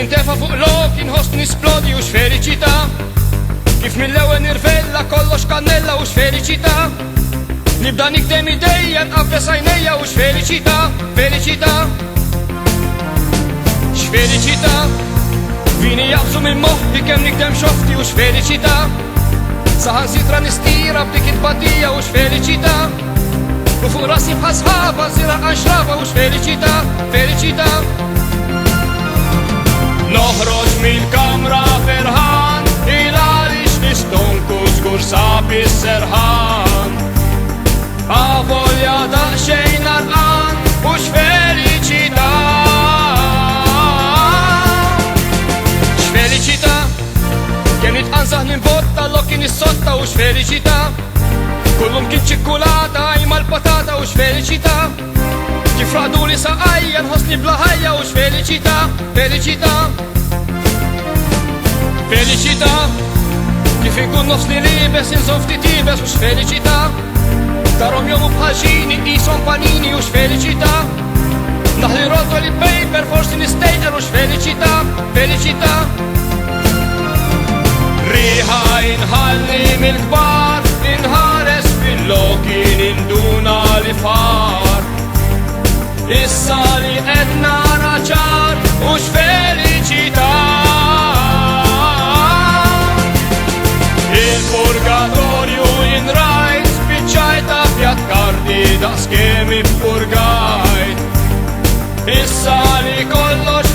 Tintefa fuq lok inħoss nisplodi u x'feliċità. Kif mill-ewwel nirvella kollox kannella u x'feliċità. Nibda nikdem idejja nqabbes għajnejja u x'feliċità, feliċità. X'feliċità. Vini jaqbżu minn moħħi kemm nikdem xofti u x'feliċità. Saħansitra nistira b'dik il-badija u x'feliċità. U fuq rasi bħasħaba zira għanxraba u x'feliċità, feliċità. Noħroġ mill-kamra ferħan, il-għalix nistonku żgur sabi s-serħan. Avolja daqxejn arqan u x'feliċità. X'feliċità. Kien itqanżaħ ninbotta l-ok kien is-sotta u x'feliċità. Kullum kien ċikkulata għajma l-patata u x'feliċità. Kif raqdu li saqajja nħossni bla ħajja u x'feliċità, feliċità. Feliċità. Kif inkun nofs li libes inżomm ftit ibes u x'feliċità. Tarom jomu bħaxini qishom panini u x'feliċità. Naħli rotto li paper forsi nistejqer u x'feliċità, feliċità. Riħa inħalli mill-kbar, inħares fil-loki ninduna li far. Issa li qed nara ċar u x'feliċità. Il-purgatorju jinrajt, spiċċajta fjat kardi daqs kemm ippurgajt. Issa li kollox